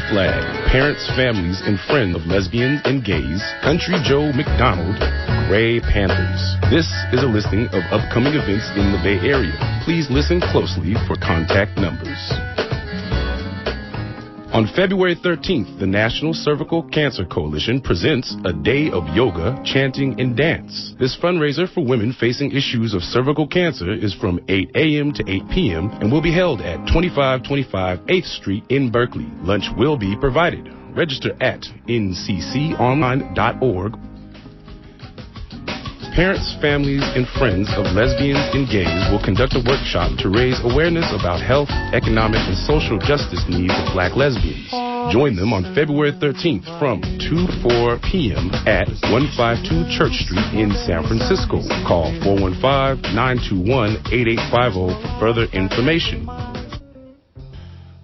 Flag, Parents, Families, and Friends of Lesbians and Gays, Country Joe McDonald, Gray Panthers. This is a listing of upcoming events in the Bay Area. Please listen closely for contact numbers. On February 13th, the National Cervical Cancer Coalition presents a day of yoga, chanting, and dance. This fundraiser for women facing issues of cervical cancer is from 8 a.m. to 8 p.m. and will be held at 2525 8th Street in Berkeley. Lunch will be provided. Register at ncconline.org. Parents, families, and friends of lesbians and gays will conduct a workshop to raise awareness about health, economic, and social justice needs of black lesbians. Join them on February 13th from 2 to 4 p.m. at 152 Church Street in San Francisco. Call 415-921-8850 for further information.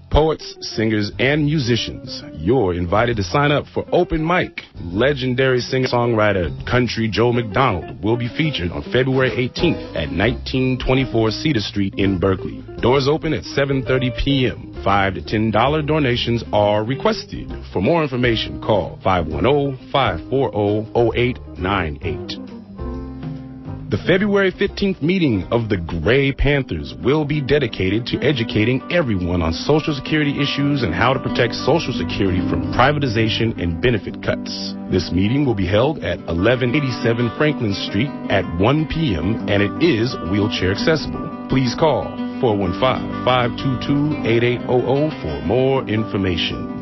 Poets, singers, and musicians, you're invited to sign up for Open Mic. Legendary singer-songwriter Country Joe McDonald will be featured on February 18th at 1924 Cedar Street in Berkeley. Doors open at 7:30 p.m. $5 to $10 donations are requested. For more information, call 510-540-0898. The February 15th meeting of the Gray Panthers will be dedicated to educating everyone on Social Security issues and how to protect Social Security from privatization and benefit cuts. This meeting will be held at 1187 Franklin Street at 1 p.m. and it is wheelchair accessible. Please call 415-522-8800 for more information.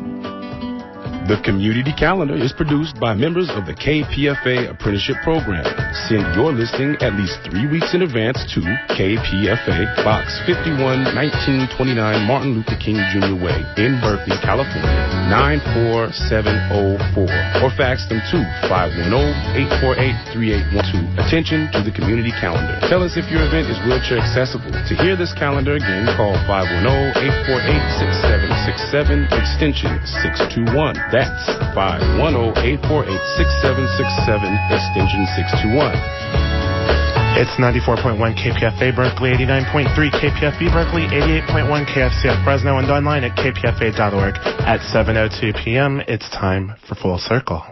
The community calendar is produced by members of the KPFA Apprenticeship Program. Send your listing at least 3 weeks in advance to KPFA, Box 51, 1929 Martin Luther King Jr. Way in Berkeley, California, 94704, or fax them to 510-848-3812. Attention to the community calendar. Tell us if your event is wheelchair accessible. To hear this calendar again, call 510-848-6767, extension 621. That's 510-848-6767, extension 621. It's 94.1 KPFA Berkeley, 89.3 KPFB Berkeley, 88.1 KFCF Fresno, and online at kpfa.org. At 7:02 p.m., it's time for Full Circle.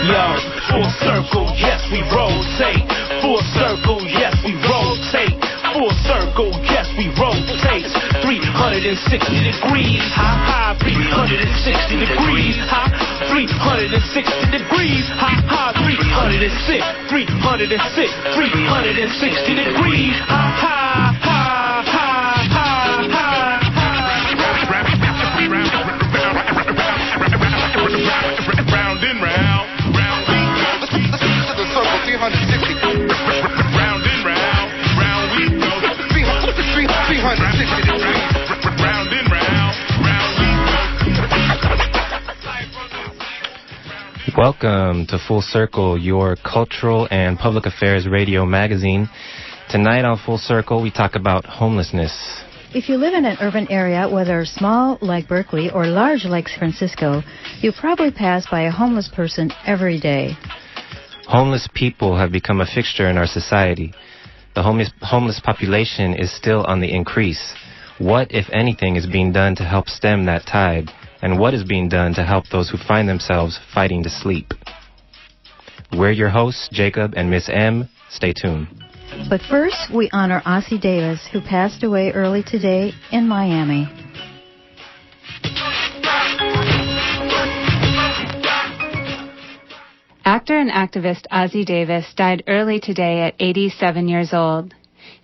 Yo, full circle, yes, we rotate. Full circle, yes, we rotate. Full circle, yes, we rotate. 360 degrees, ha ha, 360 degrees, ha, 360 degrees, ha ha, 360 degrees, ha ha, ha, ha, ha, ha, ha. Round and round, round we go. To the circle, 360. Round and round, round we go. 360 degrees. Round and round, round we go. Welcome to Full Circle, your cultural and public affairs radio magazine. Tonight on Full Circle, we talk about homelessness. If you live in an urban area, whether small like Berkeley or large like San Francisco, you probably pass by a homeless person every day. Homeless people have become a fixture in our society. The homeless population is still on the increase. What, if anything, is being done to help stem that tide? And what is being done to help those who find themselves fighting to sleep? We're your hosts, Jacob and Miss M. Stay tuned. But first, we honor Ossie Davis, who passed away early today in Miami. Actor and activist Ossie Davis died early today at 87 years old.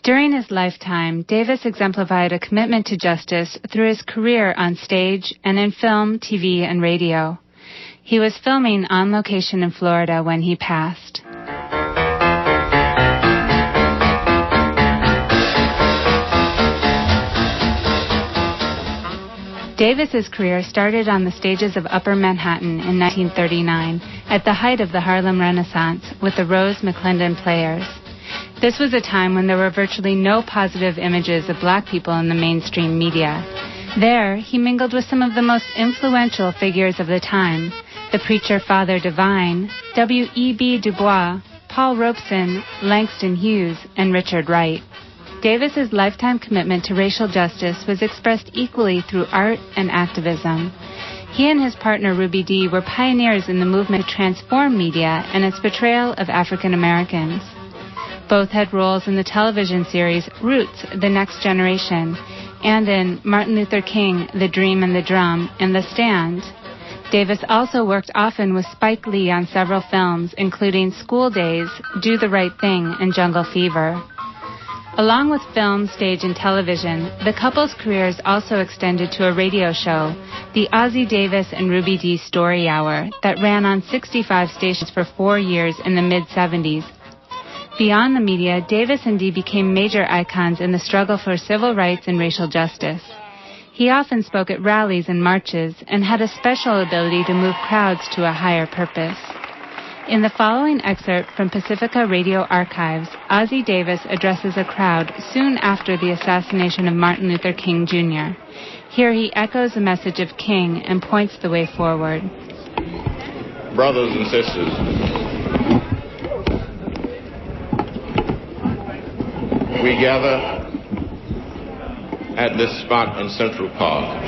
During his lifetime, Davis exemplified a commitment to justice through his career on stage and in film, TV, and radio. He was filming on location in Florida when he passed. Davis's career started on the stages of Upper Manhattan in 1939, at the height of the Harlem Renaissance, with the Rose McClendon Players. This was a time when there were virtually no positive images of black people in the mainstream media. There, he mingled with some of the most influential figures of the time, the preacher Father Divine, W.E.B. Du Bois, Paul Robeson, Langston Hughes, and Richard Wright. Davis's lifetime commitment to racial justice was expressed equally through art and activism. He and his partner Ruby Dee were pioneers in the movement to transform media and its portrayal of African Americans. Both had roles in the television series Roots, The Next Generation, and in Martin Luther King, The Dream and the Drum, and The Stand. Davis also worked often with Spike Lee on several films, including School Days, Do the Right Thing, and Jungle Fever. Along with film, stage, and television, the couple's careers also extended to a radio show, the Ossie Davis and Ruby Dee Story Hour, that ran on 65 stations for 4 years in the mid-'70s. Beyond the media, Davis and Dee became major icons in the struggle for civil rights and racial justice. He often spoke at rallies and marches and had a special ability to move crowds to a higher purpose. In the following excerpt from Pacifica Radio Archives, Ossie Davis addresses a crowd soon after the assassination of Martin Luther King, Jr. Here he echoes the message of King and points the way forward. Brothers and sisters, we gather at this spot in Central Park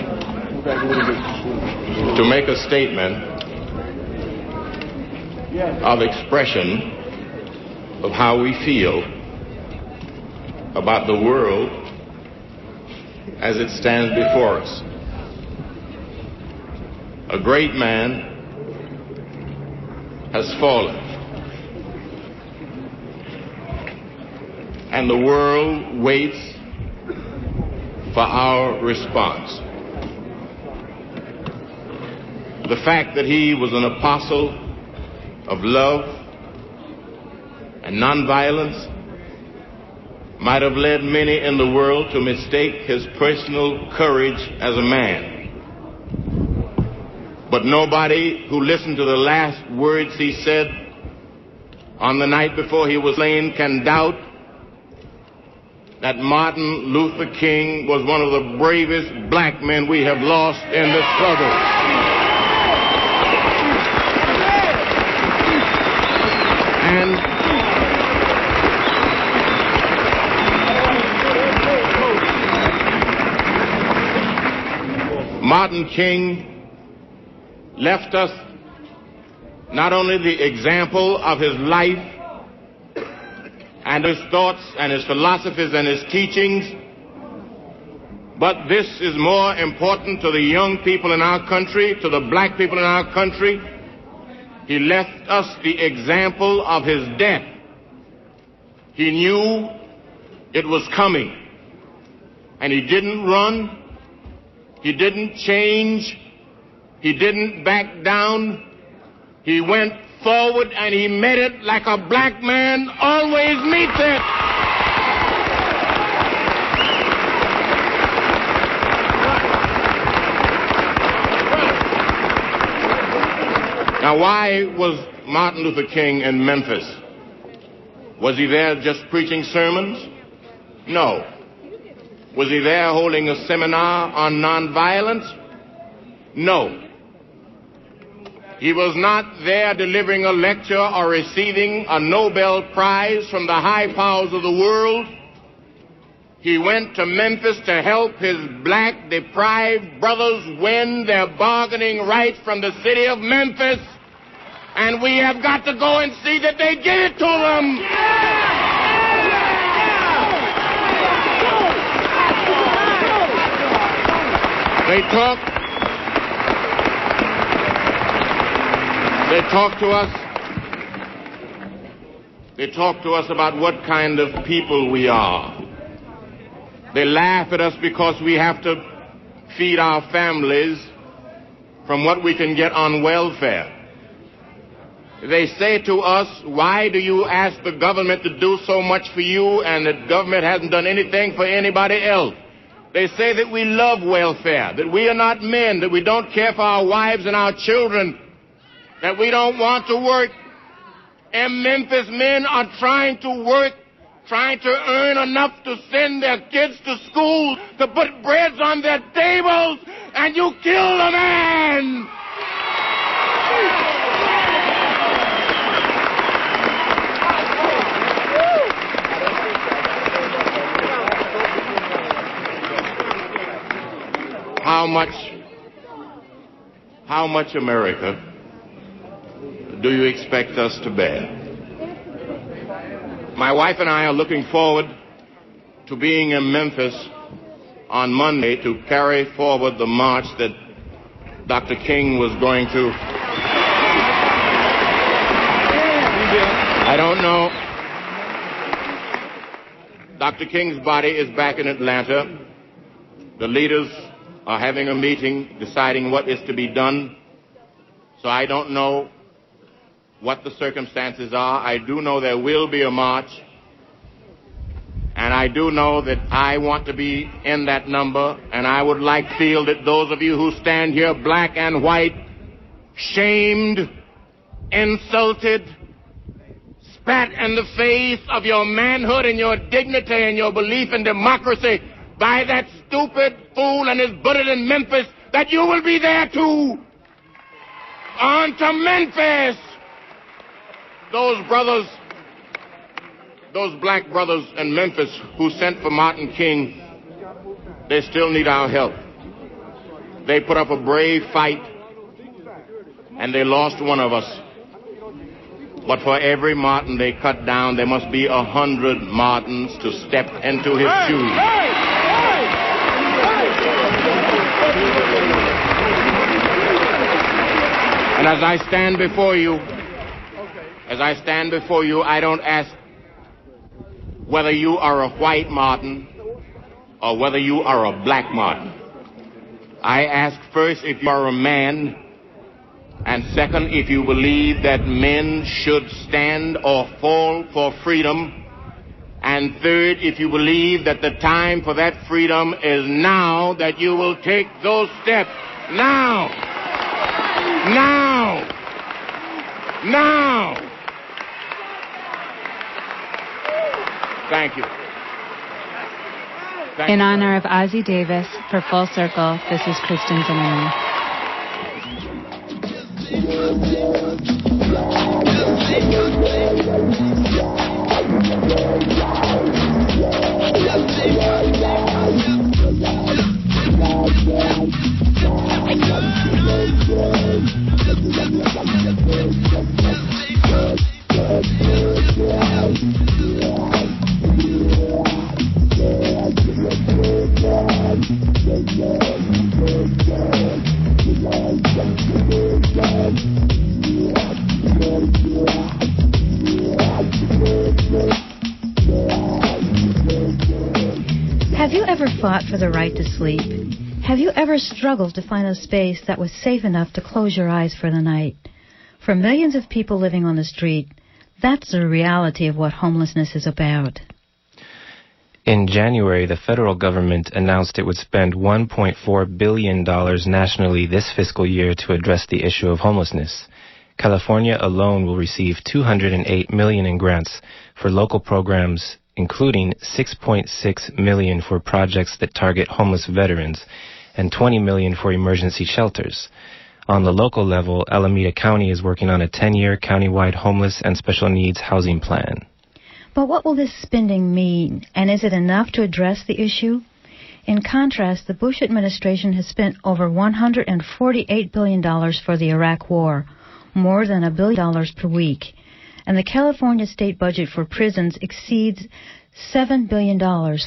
to make a statement of expression of how we feel about the world as it stands before us. A great man has fallen, and the world waits for our response. The fact that he was an apostle of love and nonviolence might have led many in the world to mistake his personal courage as a man. But nobody who listened to the last words he said on the night before he was slain can doubt that Martin Luther King was one of the bravest black men we have lost in this struggle. And Martin King left us not only the example of his life and his thoughts and his philosophies and his teachings, but this is more important to the young people in our country, to the black people in our country. He left us the example of his death. He knew it was coming, and he didn't run, he didn't change, he didn't back down. He went forward and he met it like a black man always meets it. Now, why was Martin Luther King in Memphis? Was he there just preaching sermons? No. Was he there holding a seminar on nonviolence? No. He was not there delivering a lecture or receiving a Nobel Prize from the high powers of the world. He went to Memphis to help his black deprived brothers win their bargaining right from the city of Memphis. And we have got to go and see that they give it to them. They talk to us about what kind of people we are. They laugh at us because we have to feed our families from what we can get on welfare. They say to us, why do you ask the government to do so much for you and the government hasn't done anything for anybody else? They say that we love welfare, that we are not men, that we don't care for our wives and our children, that we don't want to work. And Memphis men are trying to work, trying to earn enough to send their kids to school, to put breads on their tables, and you kill the man! how much America do you expect us to bear? My wife and I are looking forward to being in Memphis on Monday to carry forward the march that Dr. King was going to. I don't know. Dr. King's body is back in Atlanta. The leaders are having a meeting deciding what is to be done. So I don't know what the circumstances are. I do know there will be a march. And I do know that I want to be in that number. And I would like to feel that those of you who stand here, black and white, shamed, insulted, spat in the face of your manhood and your dignity and your belief in democracy by that stupid fool and his bullet in Memphis, that you will be there too. On to Memphis! Those brothers, those black brothers in Memphis who sent for Martin King, they still need our help. They put up a brave fight, and they lost one of us. But for every Martin they cut down, there must be 100 Martins to step into his shoes. And as I stand before you, I don't ask whether you are a white Martin or whether you are a black Martin. I ask first if you are a man, and second, if you believe that men should stand or fall for freedom, and third, if you believe that the time for that freedom is now, that you will take those steps now. Now. Now. Thank you. In honor of Ossie Davis, for Full Circle, this is Kristen Zimmerman. Have you ever fought for the right to sleep? Have you ever struggled to find a space that was safe enough to close your eyes for the night? For millions of people living on the street, that's the reality of what homelessness is about. In January, the federal government announced it would spend $1.4 billion nationally this fiscal year to address the issue of homelessness. California alone will receive $208 million in grants for local programs, including $6.6 million for projects that target homeless veterans and $20 million for emergency shelters. On the local level, Alameda County is working on a 10-year countywide homeless and special needs housing plan. But what will this spending mean, and is it enough to address the issue? In contrast, the Bush administration has spent over $148 billion for the Iraq War, more than $1 billion per week. And the California state budget for prisons exceeds $7 billion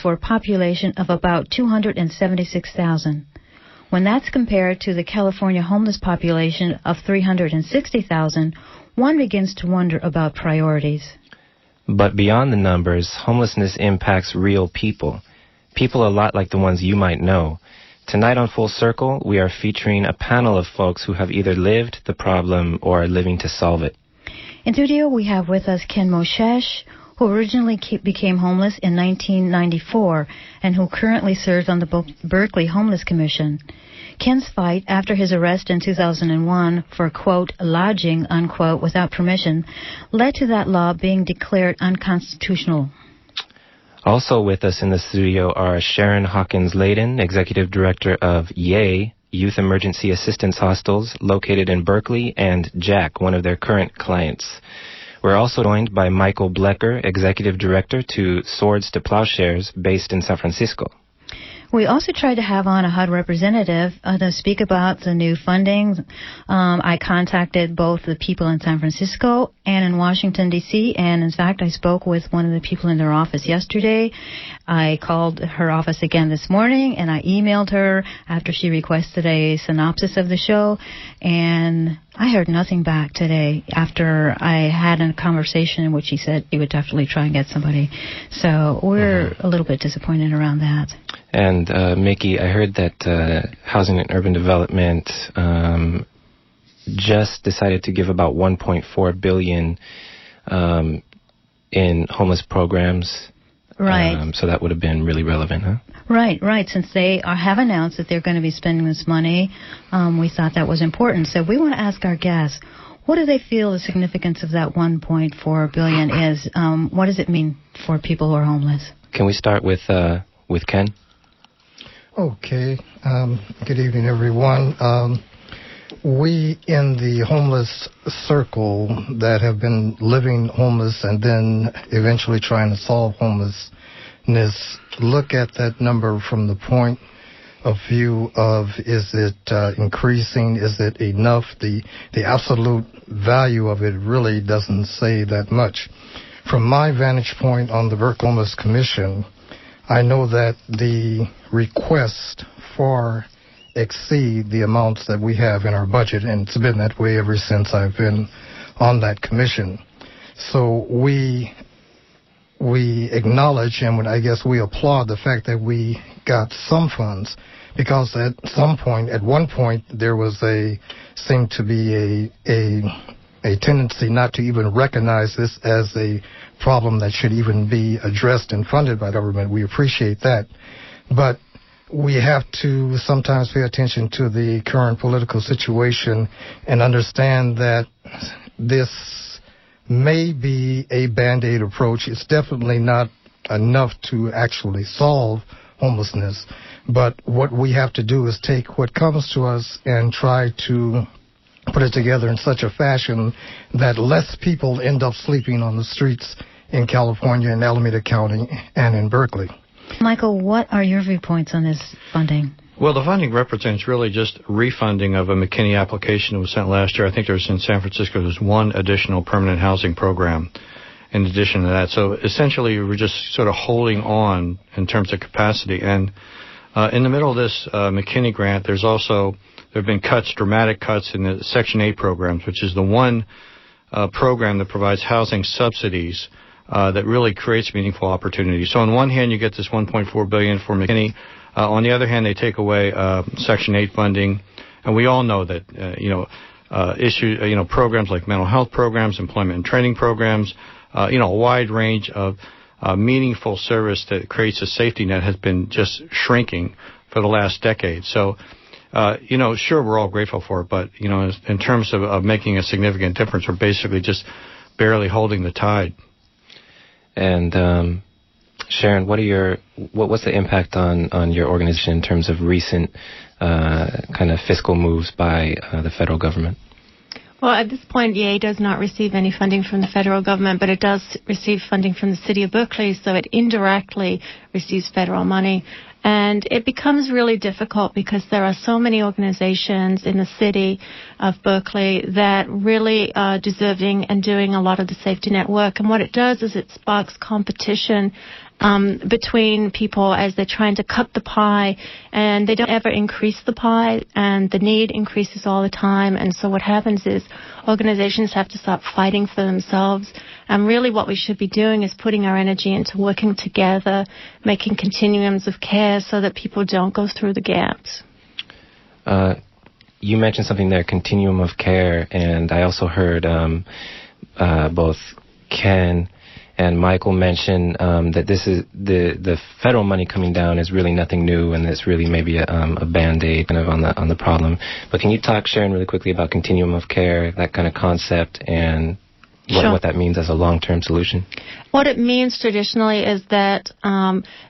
for a population of about 276,000. When that's compared to the California homeless population of 360,000, one begins to wonder about priorities. But beyond the numbers, homelessness impacts real people. People a lot like the ones you might know. Tonight on Full Circle, we are featuring a panel of folks who have either lived the problem or are living to solve it. In studio, we have with us Ken Moshesh, who originally became homeless in 1994 and who currently serves on the Berkeley Homeless Commission. Ken's fight after his arrest in 2001 for, quote, lodging, unquote, without permission, led to that law being declared unconstitutional. Also with us in the studio are Sharon Hawkins-Layden, Executive Director of YAY, Youth Emergency Assistance Hostels, located in Berkeley, and Jack, one of their current clients. We're also joined by Michael Blecker, Executive Director to Swords to Plowshares, based in San Francisco. We also tried to have on a HUD representative to speak about the new funding. I contacted both the people in San Francisco and in Washington, D.C., and in fact, I spoke with one of the people in their office yesterday. I called her office again this morning, and I emailed her after she requested a synopsis of the show, and I heard nothing back today after I had a conversation in which he said he would definitely try and get somebody. So we're a little bit disappointed around that. And Mickey, I heard that Housing and Urban Development just decided to give about $1.4 billion in homeless programs. Right. So that would have been really relevant, huh? Right. Since they have announced that they're going to be spending this money, we thought that was important. So we want to ask our guests, what do they feel the significance of that $1.4 billion is? What does it mean for people who are homeless? Can we start with Ken? Okay. Good evening, everyone. We in the homeless circle that have been living homeless and then eventually trying to solve homelessness look at that number from the point of view of, is it increasing? Is it enough? The absolute value of it really doesn't say that much. From my vantage point on the Berkeley Homeless Commission, I know that the request far exceed the amounts that we have in our budget, and it's been that way ever since I've been on that commission. So we acknowledge, and I guess we applaud the fact that we got some funds, because at one point there was seemed to be a tendency not to even recognize this as a problem that should even be addressed and funded by government. We appreciate that. But we have to sometimes pay attention to the current political situation and understand that this may be a Band-Aid approach. It's definitely not enough to actually solve homelessness. But what we have to do is take what comes to us and try to put it together in such a fashion that less people end up sleeping on the streets in California, in Alameda County, and in Berkeley. Michael, what are your viewpoints on this funding? Well, the funding represents really just refunding of a McKinney application that was sent last year. I think there's in San Francisco, there's one additional permanent housing program in addition to that. So essentially, we're just sort of holding on in terms of capacity. And in the middle of this McKinney grant, there have been dramatic cuts in the Section 8 programs, which is the one program that provides housing subsidies that really creates meaningful opportunity. So on one hand, you get this $1.4 billion for McKinney. On the other hand, they take away Section 8 funding, and we all know that programs like mental health programs, employment and training programs, a wide range of meaningful service that creates a safety net has been just shrinking for the last decade. So, sure, we're all grateful for it, but in terms of making a significant difference, we're basically just barely holding the tide. And Sharon, what's the impact on your organization in terms of recent kind of fiscal moves by the federal government? Well, at this point, EA does not receive any funding from the federal government, but it does receive funding from the city of Berkeley, so it indirectly receives federal money. And it becomes really difficult because there are so many organizations in the city of Berkeley that really are deserving and doing a lot of the safety net work. And what it does is it sparks competition between people as they're trying to cut the pie, and they don't ever increase the pie, and the need increases all the time. And so what happens is organizations have to start fighting for themselves. And really what we should be doing is putting our energy into working together, making continuums of care so that people don't go through the gaps. You mentioned something there, continuum of care, and I also heard both Ken and Michael mention that this is the federal money coming down is really nothing new, and it's really maybe a Band-Aid kind of on the problem. But can you talk, Sharon, really quickly about continuum of care, that kind of concept, and what that means as a long-term solution? What it means traditionally is that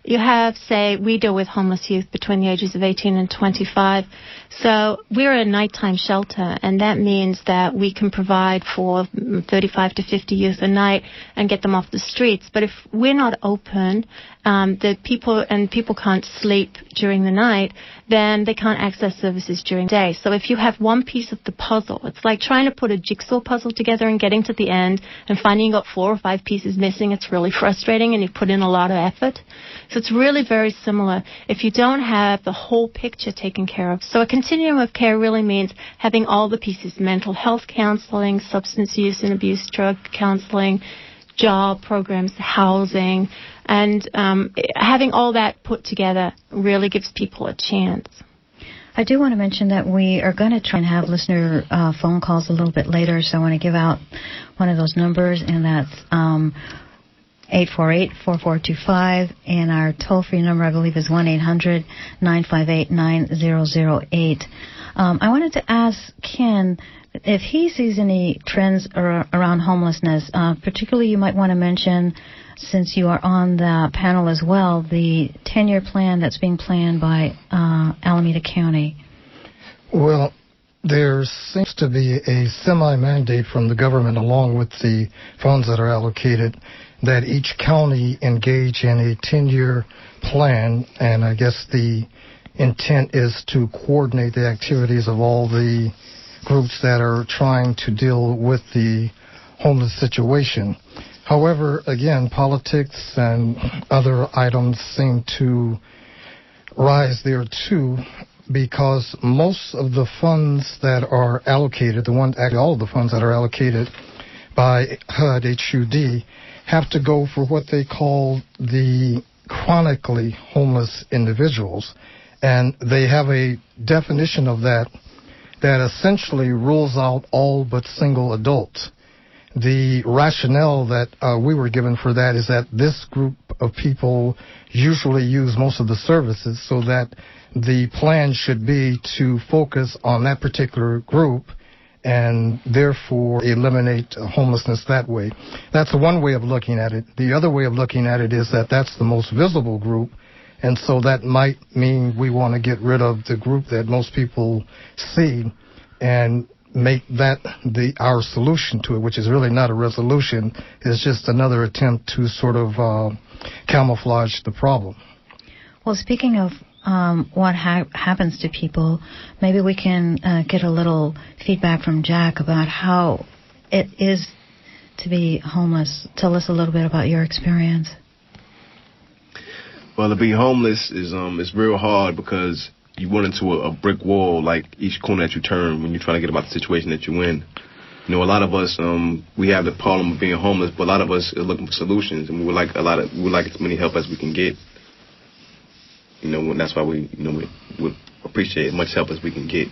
you have, say, we deal with homeless youth between the ages of 18 and 25. So we're a nighttime shelter, and that means that we can provide for 35 to 50 youth a night and get them off the streets. But if we're not open, people can't sleep during the night, then they can't access services during the day. So if you have one piece of the puzzle, it's like trying to put a jigsaw puzzle together and getting to the end and finding you got 4 or 5 pieces missing. It's really frustrating, and you've put in a lot of effort. So it's really very similar if you don't have the whole picture taken care of. So a continuum of care really means having all the pieces: mental health counseling, substance use and abuse drug counseling, job programs, housing, and having all that put together really gives people a chance. I do want to mention that we are going to try and have listener phone calls a little bit later, so I want to give out one of those numbers, and that's 848-4425, and our toll-free number, I believe, is 1-800-958-9008. I wanted to ask Ken if he sees any trends around homelessness. Particularly, you might want to mention, since you are on the panel as well, the 10-year plan that's being planned by Alameda County. Well, there seems to be a semi-mandate from the government, along with the funds that are allocated, that each county engage in a 10-year plan, and I guess the intent is to coordinate the activities of all the groups that are trying to deal with the homeless situation. However, again, politics and other items seem to rise there too, because most of the funds that are allocated, all of the funds that are allocated by HUD, HUD, have to go for what they call the chronically homeless individuals. And they have a definition of that essentially rules out all but single adults. The rationale that we were given for that is that this group of people usually use most of the services, so that the plan should be to focus on that particular group and therefore eliminate homelessness that way. That's one way of looking at it. The other way of looking at it is that that's the most visible group, and so that might mean we want to get rid of the group that most people see and make that our solution to it, which is really not a resolution. It's just another attempt to sort of camouflage the problem. Well, speaking of what happens to people, maybe we can get a little feedback from Jack about how it is to be homeless. Tell us a little bit about your experience. Well, to be homeless is real hard, because you run into a brick wall like each corner that you turn when you're trying to get about the situation that you're in. You know, a lot of us we have the problem of being homeless, but a lot of us are looking for solutions, and we would like as many help as we can get. You know, and that's why we would appreciate as much help as we can get.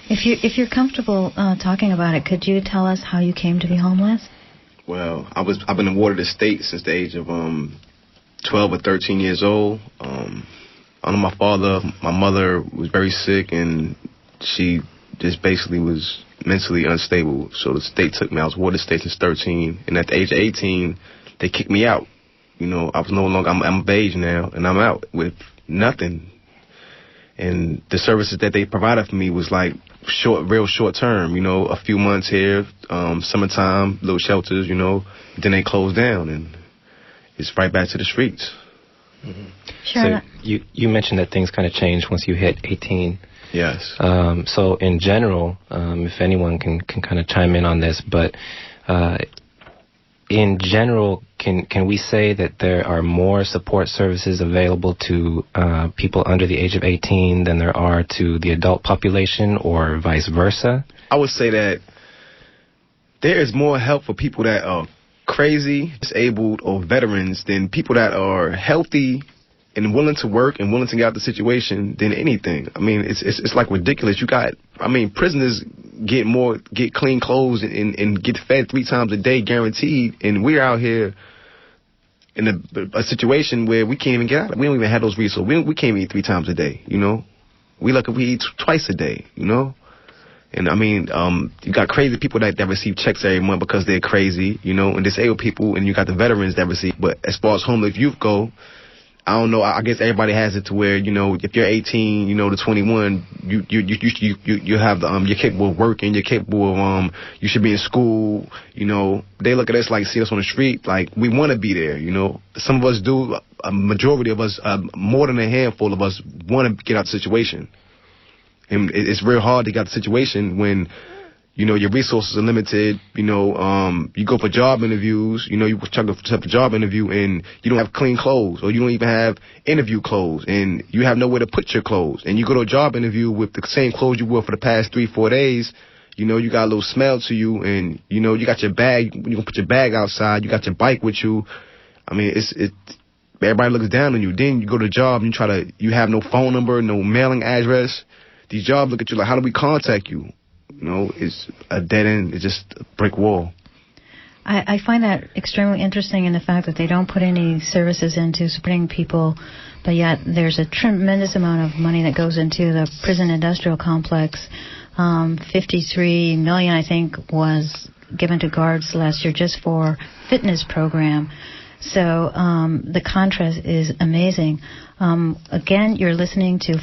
If you're comfortable talking about it, could you tell us how you came to be homeless? Well, I've been awarded a state since the age of 12 or 13 years old. I know my mother was very sick, and she just basically was mentally unstable. So the state took me. I was awarded state since 13, and at the age of 18, they kicked me out. You know, I was no longer. I'm of age now, and I'm out with nothing. And the services that they provided for me was like real short term. You know, a few months here, summertime, little shelters. You know, then they closed down, and it's right back to the streets. Mm-hmm. Sure. So you mentioned that things kind of change once you hit 18. Yes. So in general, if anyone can kind of chime in on this, but in general, can we say that there are more support services available to people under the age of 18 than there are to the adult population, or vice versa? I would say that there is more help for people that are crazy, disabled, or veterans than people that are healthy and willing to work and willing to get out the situation than anything. I mean, it's like ridiculous. Prisoners get clean clothes and get fed 3 times a day guaranteed, and we're out here in a situation where we can't even get out. We don't even have those resources. We can't eat 3 times a day, you know. We lucky we eat twice a day, you know. And I mean, you got crazy people that receive checks every month because they're crazy, you know, and disabled people, and you got the veterans that receive. But as far as homeless youth go, I don't know. I guess everybody has it to where, you know, if you're 18, you know, to 21, you have the you're capable of working, you're capable of you should be in school. You know, they look at us like, see us on the street, like we want to be there. You know, some of us do. A majority of us, more than a handful of us, want to get out of the situation. And it's real hard to get out of the situation when, you know, your resources are limited. You know, you go for job interviews. You know, you try to set up a job interview and you don't have clean clothes, or you don't even have interview clothes, and you have nowhere to put your clothes. And you go to a job interview with the same clothes you wore for the past 3-4 days. You know, you got a little smell to you, and you know, you got your bag. You can put your bag outside. You got your bike with you. I mean, everybody looks down on you. Then you go to the job and you have no phone number, no mailing address. These jobs look at you like, how do we contact you? You know, it's a dead end. It's just a brick wall. I find that extremely interesting in the fact that they don't put any services into supporting people, but yet there's a tremendous amount of money that goes into the prison industrial complex. $53 million, I think, was given to guards last year just for fitness program. So the contrast is amazing. Again, you're listening to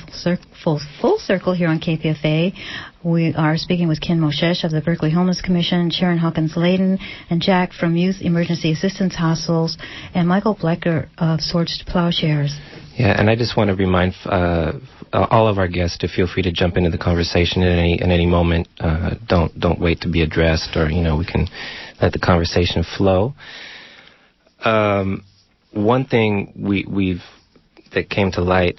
Full Circle here on KPFA. We are speaking with Ken Moshesh of the Berkeley Homeless Commission, Sharon Hawkins-Layden, and Jack from Youth Emergency Assistance Hostels, and Michael Blecker of Swords to Plowshares. Yeah, and I just want to remind all of our guests to feel free to jump into the conversation at any moment. Don't wait to be addressed, or, you know, we can let the conversation flow. One thing that came to light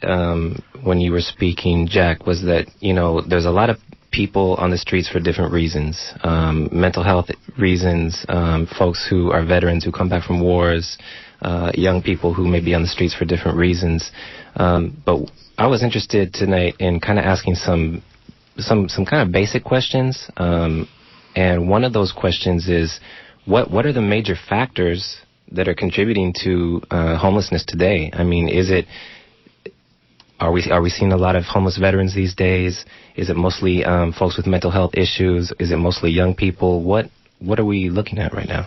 when you were speaking, Jack, was that, you know, there's a lot of people on the streets for different reasons. Mental health reasons, folks who are veterans who come back from wars, young people who may be on the streets for different reasons. But I was interested tonight in kind of asking some kind of basic questions. And one of those questions is, what are the major factors that are contributing to homelessness today? I mean, are we seeing a lot of homeless veterans these days? Is it mostly folks with mental health issues? Is it mostly young people? What are we looking at right now?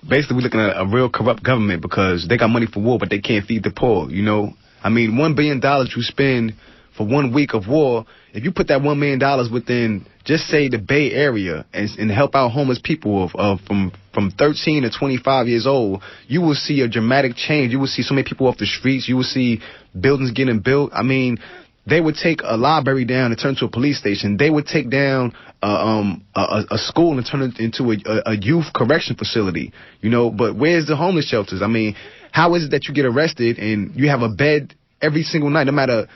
Basically, we're looking at a real corrupt government, because they got money for war, but they can't feed the poor. You know, I mean, $1 billion you spend for 1 week of war. If you put that $1 million within, just say, the Bay Area, and help out homeless people from 13 to 25 years old, you will see a dramatic change. You will see so many people off the streets. You will see buildings getting built. I mean, they would take a library down and turn it into a police station. They would take down a school and turn it into a youth correction facility. You know, but where's the homeless shelters? I mean, how is it that you get arrested and you have a bed every single night? No matter,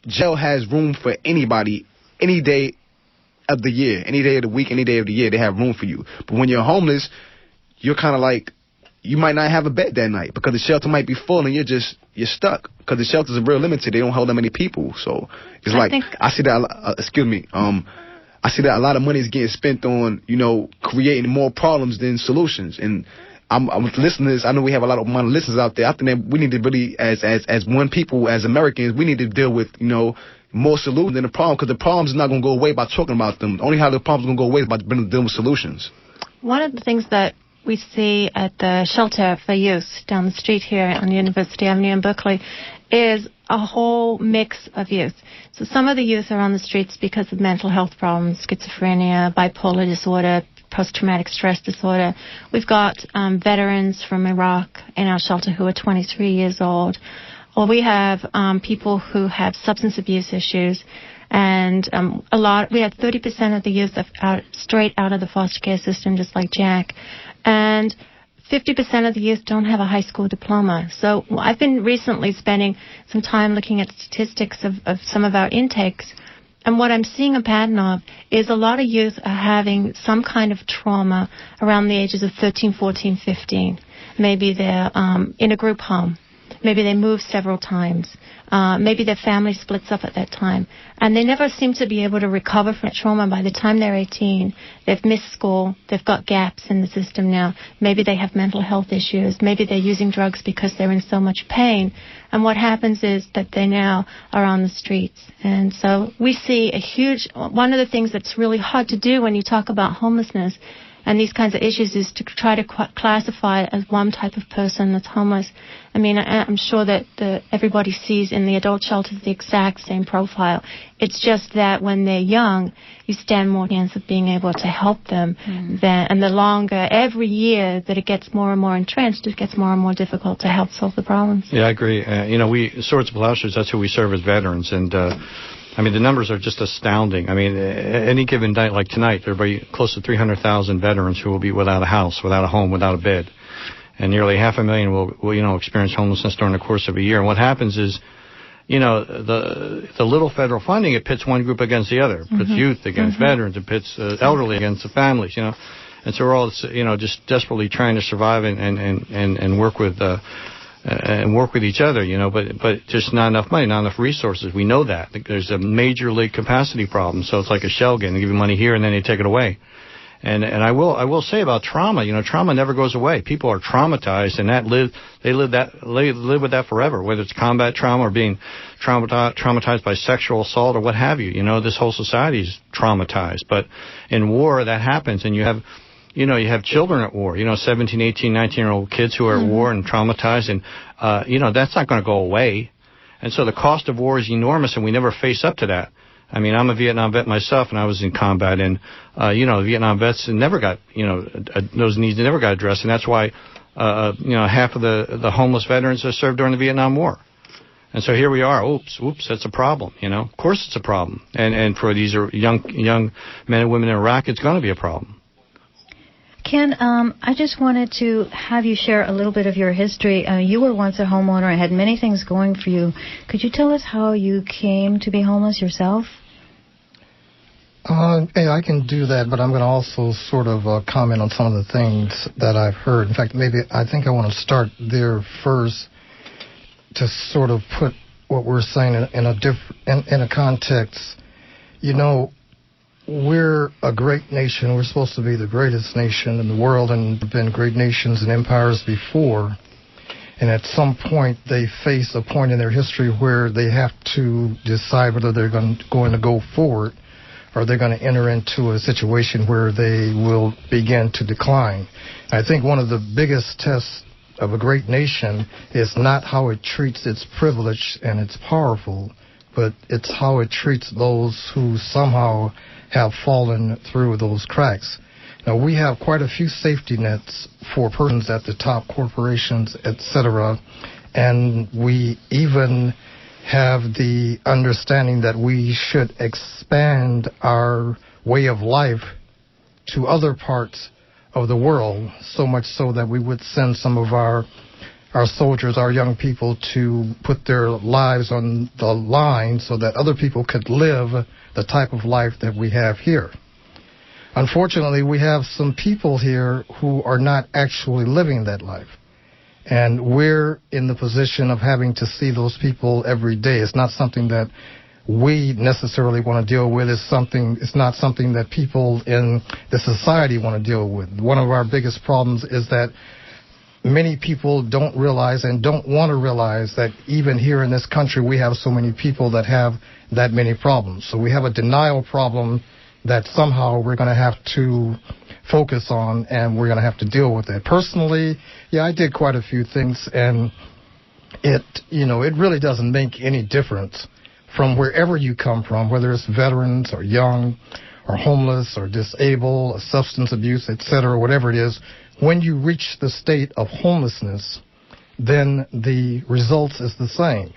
jail has room for anybody, any day of the year, any day of the week, any day of the year, they have room for you. But when you're homeless, you're kind of like, you might not have a bed that night because the shelter might be full and you're stuck because the shelters are real limited. They don't hold that many people. So it's I see that, I see that a lot of money is getting spent on, you know, creating more problems than solutions. And I'm with listeners. I know we have a lot of listeners out there. I think that we need to really, as one people, as Americans, we need to deal with, you know, more solutions than the problem, because the problem's not going to go away by talking about them. Only how the problem's going to go away is by dealing with solutions. One of the things that we see at the shelter for youth down the street here on University Avenue in Berkeley is a whole mix of youth. So some of the youth are on the streets because of mental health problems, schizophrenia, bipolar disorder, post-traumatic stress disorder. We've got veterans from Iraq in our shelter who are 23 years old. Or we have people who have substance abuse issues. And we had 30% of the youth straight out of the foster care system, just like Jack. And 50% of the youth don't have a high school diploma. So I've been recently spending some time looking at statistics of some of our intakes. And what I'm seeing a pattern of is a lot of youth are having some kind of trauma around the ages of 13, 14, 15. Maybe they're in a group home. Maybe they move several times. Maybe their family splits up at that time. And they never seem to be able to recover from that trauma. By the time they're 18, they've missed school. They've got gaps in the system now. Maybe they have mental health issues. Maybe they're using drugs because they're in so much pain. And what happens is that they now are on the streets. And so we see one of the things that's really hard to do when you talk about homelessness and these kinds of issues is to try to classify as one type of person that's homeless. I mean, I'm sure that everybody sees in the adult shelters the exact same profile. It's just that when they're young, you stand more chance of being able to help them. And the longer, every year that it gets more and more entrenched, it gets more and more difficult to help solve the problems. Yeah, I agree. We, Swords of Plowshares, that's who we serve as veterans. And the numbers are just astounding. I mean, any given night, like tonight, there will be close to 300,000 veterans who will be without a house, without a home, without a bed. And nearly 500,000 will experience homelessness during the course of a year. And what happens is, the little federal funding, it pits one group against the other. It pits youth against veterans. It pits elderly against the families, And so we're all, just desperately trying to survive and work with each other, but just not enough money, not enough resources. We know that. There's a major league capacity problem, so it's like a shell game. They give you money here and then they take it away. And I will say about trauma, trauma never goes away. People are traumatized, and they live with that forever, whether it's combat trauma or being traumatized by sexual assault or what have you. This whole society is traumatized. But in war, that happens, and you have children at war, 17, 18, 19-year-old kids who are at war and traumatized, and, that's not going to go away. And so the cost of war is enormous, and we never face up to that. I mean, I'm a Vietnam vet myself, and I was in combat, and, Vietnam vets never got, those needs never got addressed, and that's why, half of the homeless veterans are served during the Vietnam War. And so here we are. Oops, that's a problem, Of course it's a problem. And for these young men and women in Iraq, it's going to be a problem. Ken, I just wanted to have you share a little bit of your history. You were once a homeowner and had many things going for you. Could you tell us how you came to be homeless yourself? I can do that, but I'm going to also sort of comment on some of the things that I've heard. In fact, I think I want to start there first to sort of put what we're saying in a context. We're a great nation. We're supposed to be the greatest nation in the world, and there have been great nations and empires before. And at some point, they face a point in their history where they have to decide whether they're going to go forward or they're going to enter into a situation where they will begin to decline. I think one of the biggest tests of a great nation is not how it treats its privileged and its powerful, but it's how it treats those who somehow have fallen through those cracks. Now, we have quite a few safety nets for persons at the top, corporations, etc., and we even have the understanding that we should expand our way of life to other parts of the world, so much so that we would send some of our soldiers, our young people, to put their lives on the line so that other people could live the type of life that we have here. Unfortunately, we have some people here who are not actually living that life. And we're in the position of having to see those people every day. It's not something that we necessarily want to deal with. It's not something that people in the society want to deal with. One of our biggest problems is that many people don't realize and don't want to realize that even here in this country we have so many people that have that many problems. So we have a denial problem that somehow we're going to have to focus on, and we're going to have to deal with it. Personally, I did quite a few things, and it really doesn't make any difference from wherever you come from, whether it's veterans or young or homeless or disabled or substance abuse, etc., whatever it is. When you reach the state of homelessness, then the results is the same.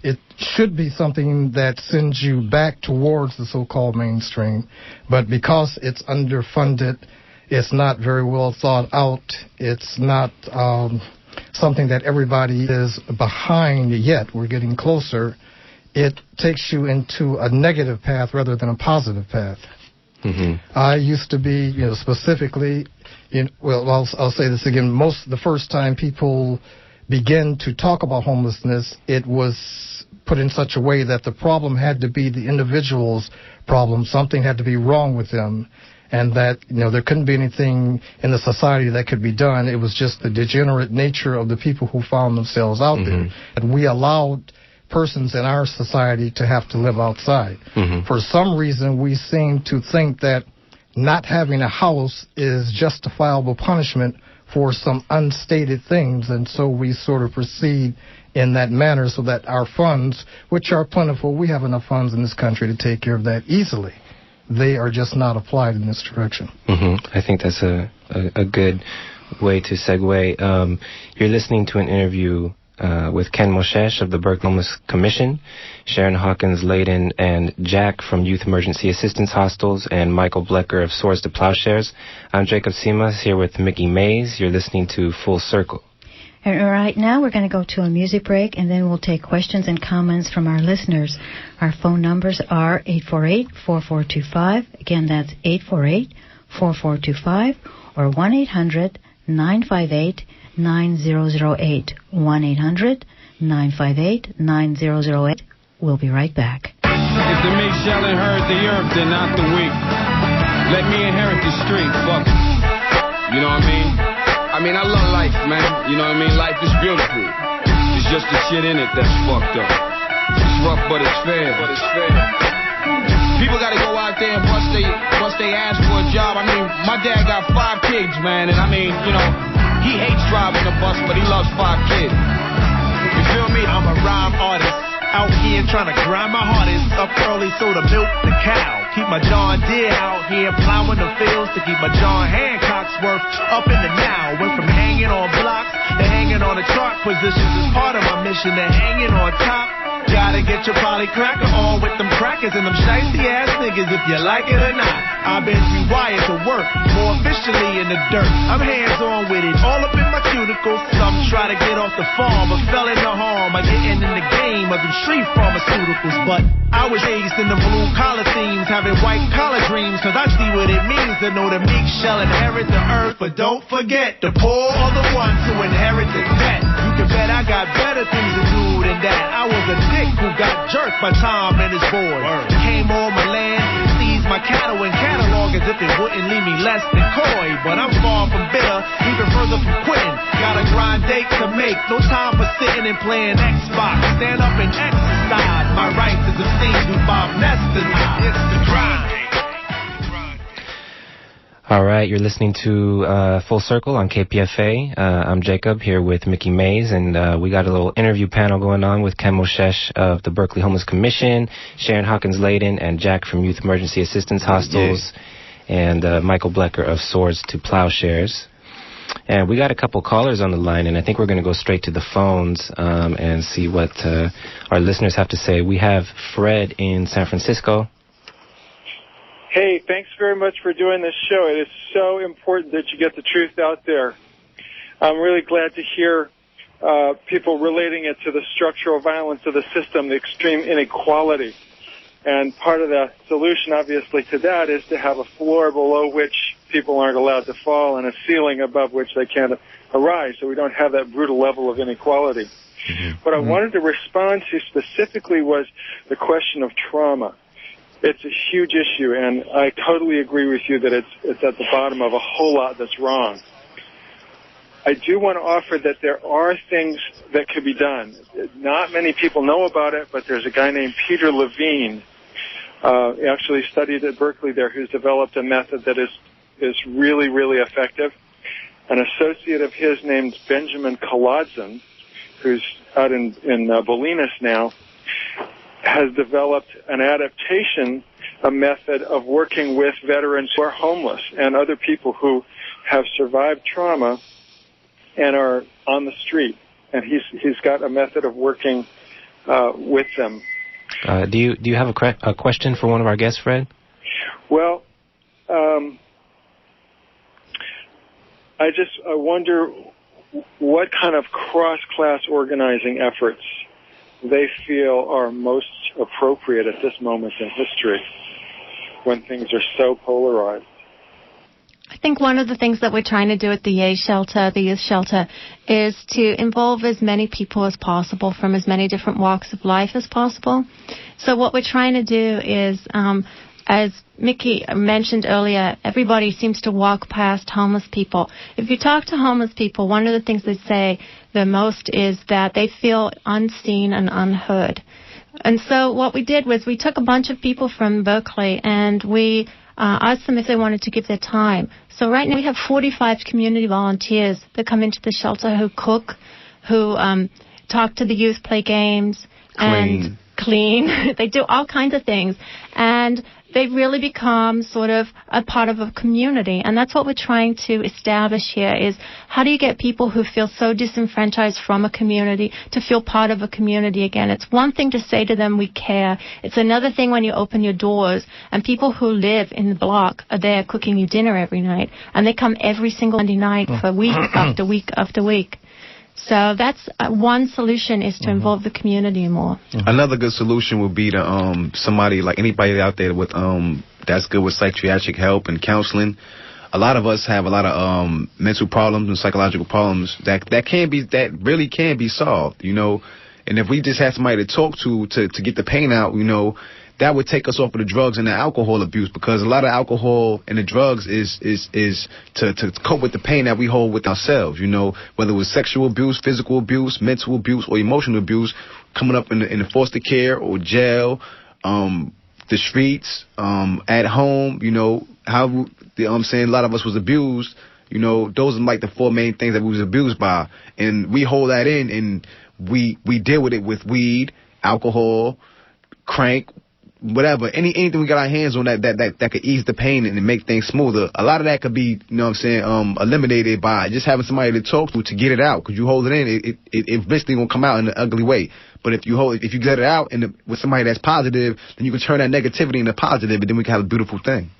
It should be something that sends you back towards the so-called mainstream, but because it's underfunded, it's not very well thought out, it's not something that everybody is behind yet, we're getting closer, it takes you into a negative path rather than a positive path. Mm-hmm. I used to be, specifically, I'll say this again, the first time people begin to talk about homelessness, it was put in such a way that the problem had to be the individual's problem. Something had to be wrong with them, and that, there couldn't be anything in the society that could be done. It was just the degenerate nature of the people who found themselves out there. And we allowed persons in our society to have to live outside. For some reason, we seem to think that not having a house is justifiable punishment for some unstated things, and so we sort of proceed in that manner so that our funds, which are plentiful, we have enough funds in this country to take care of that easily. They are just not applied in this direction. I think that's a good way to segue. You're listening to an interview with Ken Moshesh of the Berkeley Homeless Commission, Sharon Hawkins-Layden and Jack from Youth Emergency Assistance Hostels, and Michael Blecker of Swords to Plowshares. I'm Jacob Simas here with Mickey Mays. You're listening to Full Circle. And right now we're going to go to a music break, and then we'll take questions and comments from our listeners. Our phone numbers are 848-4425. Again, that's 848-4425 or 1-800-958-9008. 1-800-958-9008. We'll be right back. If the meek shall inherit the earth, then not the weak. Let me inherit the street, fuck it. You know what I mean, I love life, man. You know what I mean? Life is beautiful. It's just the shit in it that's fucked up. It's rough, but it's fair. People gotta go out there and bust they ass for a job. I mean, my dad got 5 kids, man, and I mean, he hates driving the bus, but he loves 5 kids. You feel me? I'm a rhyme artist, out here trying to grind my hardest. Up early so to milk the cow. Keep my John Deere out here plowing the fields to keep my John Hancock's worth up in the now. Went from hanging on blocks to hanging on the chart positions as part of my mission to hanging on top. Gotta get your poly cracker on with them crackers and them shiesty ass niggas if you like it or not. I've been rewired to work more officially in the dirt. I'm hands on with it, all up in my cuticles. Some try to get off the farm but fell into harm by getting in the game of them street pharmaceuticals. But I was raised in the blue collar themes, having white collar dreams, cause I see what it means to know the meek shall inherit the earth. But don't forget, the poor are the ones who inherit the debt. You can bet I got better things to do than that. I was a dick who got jerked by Tom and his boys. Came on my land, seized my cattle and catalog as if it wouldn't leave me less than coy. But I'm far from bitter, even further from quitting. Got a grind date to make, no time for sitting and playing Xbox. Stand up and exercise my rights as a thing who Bob Nestor. It's the grind. All right, you're listening to Full Circle on KPFA. I'm Jacob here with Mickey Mays, and we got a little interview panel going on with Ken Moshesh of the Berkeley Homeless Commission, Sharon Hawkins-Layden, and Jack from Youth Emergency Assistance Hostels, and Michael Blecker of Swords to Plowshares. And we got a couple callers on the line, and I think we're going to go straight to the phones and see what our listeners have to say. We have Fred in San Francisco. Hey, thanks very much for doing this show. It is so important that you get the truth out there. I'm really glad to hear people relating it to the structural violence of the system, the extreme inequality. And part of the solution, obviously, to that is to have a floor below which people aren't allowed to fall and a ceiling above which they can't arise, so we don't have that brutal level of inequality. What I wanted to respond to specifically was the question of trauma. It's a huge issue, and I totally agree with you that it's at the bottom of a whole lot that's wrong. I do want to offer that there are things that could be done. Not many people know about it, but there's a guy named Peter Levine, he actually studied at Berkeley there, who's developed a method that is really, really effective. An associate of his named Benjamin Kolodzen, who's out in Bolinas now, has developed an adaptation, a method of working with veterans who are homeless and other people who have survived trauma and are on the street. And he's got a method of working with them. Do you have a question for one of our guests, Fred? Well, I wonder what kind of cross-class organizing efforts they feel are most appropriate at this moment in history when things are so polarized. I think one of the things that we're trying to do at the youth shelter, is to involve as many people as possible from as many different walks of life as possible. So what we're trying to do is, as Mickey mentioned earlier, everybody seems to walk past homeless people. If you talk to homeless people, one of the things they say the most is that they feel unseen and unheard. And so what we did was we took a bunch of people from Berkeley and we asked them if they wanted to give their time. So right now we have 45 community volunteers that come into the shelter who cook, who talk to the youth, play games, and clean. They do all kinds of things. And they've really become sort of a part of a community. And that's what we're trying to establish here is how do you get people who feel so disenfranchised from a community to feel part of a community again? It's one thing to say to them, we care. It's another thing when you open your doors and people who live in the block are there cooking you dinner every night. And they come every single Monday night for week after week after week. So that's one solution is to involve the community more. Another good solution would be to somebody like anybody out there with that's good with psychiatric help and counseling. A lot of us have a lot of mental problems and psychological problems that really can be solved, you know. And if we just had somebody to talk to get the pain out, you know, that would take us off of the drugs and the alcohol abuse, because a lot of alcohol and the drugs is to cope with the pain that we hold with ourselves, you know, whether it was sexual abuse, physical abuse, mental abuse, or emotional abuse, coming up in the foster care or jail, the streets, at home, you know, I'm saying a lot of us was abused, you know, those are like the four main things that we was abused by, and we hold that in and we deal with it with weed, alcohol, crank, whatever, anything we got our hands on that could ease the pain and make things smoother. A lot of that could be, you know what I'm saying, eliminated by just having somebody to talk to get it out. Because you hold it in, it eventually gonna come out in an ugly way. But if you get it out with somebody that's positive, then you can turn that negativity into positive, and then we can have a beautiful thing.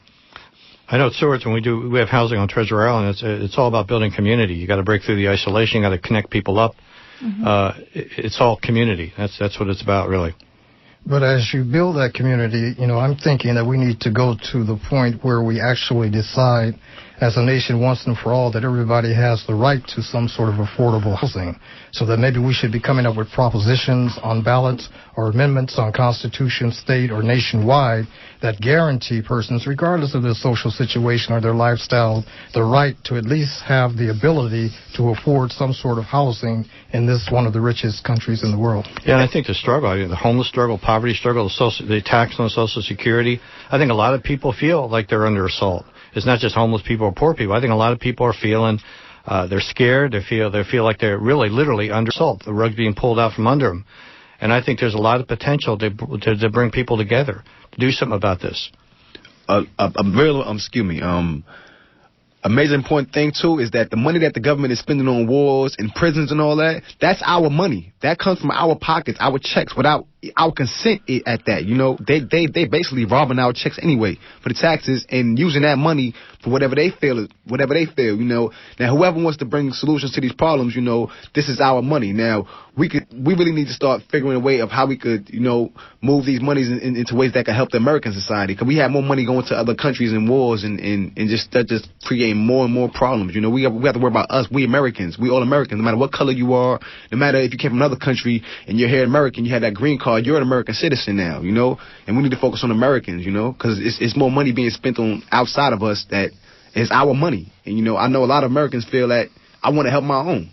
I know at Seward's when we have housing on Treasure Island, it's all about building community. You got to break through the isolation. You got to connect people up. It's all community. That's what it's about, really. But as you build that community, you know, I'm thinking that we need to go to the point where we actually decide as a nation once and for all that everybody has the right to some sort of affordable housing, so that maybe we should be coming up with propositions on ballots or amendments on Constitution, state, or nationwide that guarantee persons, regardless of their social situation or their lifestyle, the right to at least have the ability to afford some sort of housing in this one of the richest countries in the world. Yeah, and I think the struggle, the homeless struggle, poverty struggle, the tax on Social Security, I think a lot of people feel like they're under assault. It's not just homeless people or poor people. I think a lot of people are feeling they're scared. They feel like they're really literally under assault. The rug's being pulled out from under them. And I think there's a lot of potential to bring people together to do something about this. A major important thing, too, is that the money that the government is spending on wars and prisons and all that, that's our money. That comes from our pockets, our checks, without our consent at that. You know, they basically robbing our checks anyway for the taxes and using that money for whatever they feel, you know. Now, whoever wants to bring solutions to these problems, you know, this is our money. Now, we really need to start figuring a way of how we could, you know, move these monies into ways that could help the American society. Because we have more money going to other countries and wars and just creating more and more problems. You know, we have to worry about us, we Americans. We all Americans, no matter what color you are, no matter if you came from another country and you're here American, you had that green card, you're an American citizen now, you know. And we need to focus on Americans, you know, because it's more money being spent on outside of us that is our money. And, you know, I know a lot of Americans feel that I want to help my own.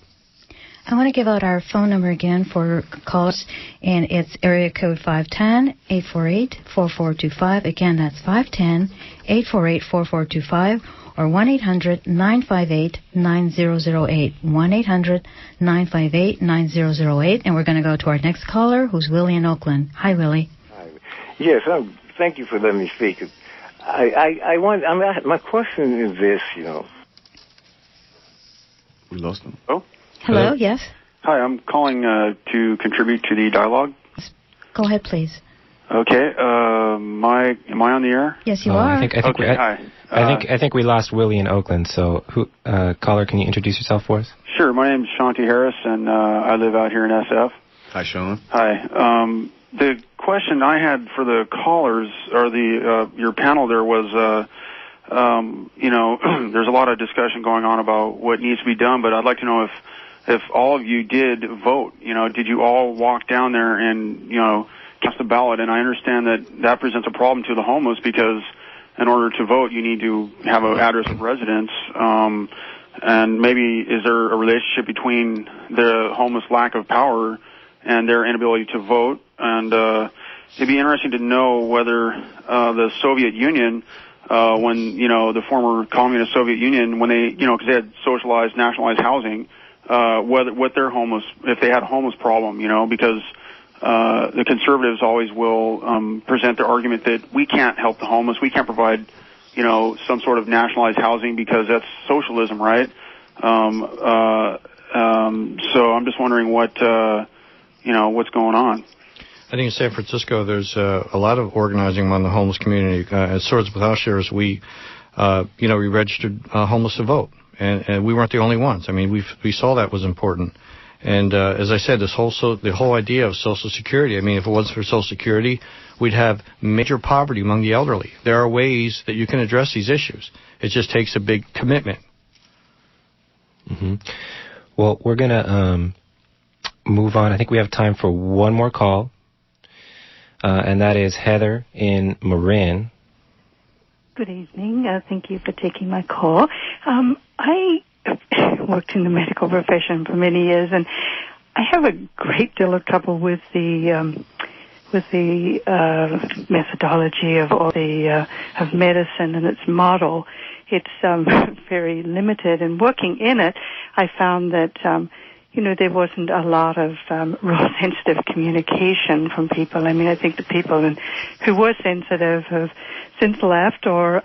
I want to give out our phone number again for callers, and it's area code 510-848-4425. Again, that's 510-848-4425, or 1-800-958-9008. 1-800-958-9008. And we're going to go to our next caller, who's Willie in Oakland. Hi, Willie. Hi. Yes, thank you for letting me speak. My question is this, you know. We lost him. Oh? Hello, yes. Hi, I'm calling to contribute to the dialogue. Go ahead, please. Okay. Am I on the air? Yes, you are. I think we lost Willie in Oakland. So, caller, can you introduce yourself for us? Sure. My name is Shanti Harris, and I live out here in SF. Hi, Sean. Hi. The question I had for the callers or your panel there was there's a lot of discussion going on about what needs to be done, but I'd like to know if all of you did vote. Did you all walk down there and, cast a ballot? And I understand that presents a problem to the homeless because in order to vote, you need to have an address of residence. And maybe is there a relationship between the homeless lack of power and their inability to vote? And it'd be interesting to know whether the Soviet Union, when, the former communist Soviet Union, when they, because they had socialized, nationalized housing, what their homeless, if they had a homeless problem, because the conservatives always will present their argument that we can't help the homeless, we can't provide, some sort of nationalized housing because that's socialism, right? So I'm just wondering what's going on. I think in San Francisco there's a lot of organizing among the homeless community. At Swords Without Shares, we registered homeless to vote, and we weren't the only ones. I mean, we saw that was important. And as I said, the whole idea of Social Security, I mean, if it wasn't for Social Security, we'd have major poverty among the elderly. There are ways that you can address these issues. It just takes a big commitment. Mm-hmm. Well, we're going to move on. I think we have time for one more call, and that is Heather in Marin. Good evening. Thank you for taking my call. I worked in the medical profession for many years, and I have a great deal of trouble with the methodology of of medicine and its model. It's very limited, and working in it, I found that there wasn't a lot of real sensitive communication from people. I mean, I think the people who were sensitive have since left, or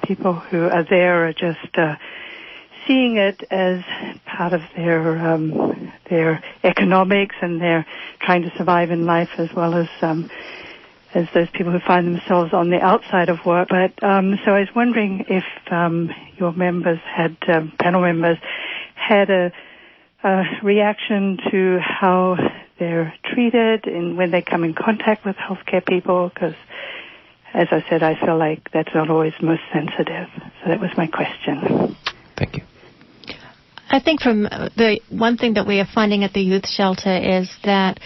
people who are there are just seeing it as part of their economics, and they're trying to survive in life as well as those people who find themselves on the outside of work. But so I was wondering if your panel members had a reaction to how they're treated and when they come in contact with healthcare people, because, as I said, I feel like that's not always most sensitive. So that was my question. Thank you. I think from the one thing that we are finding at the youth shelter is that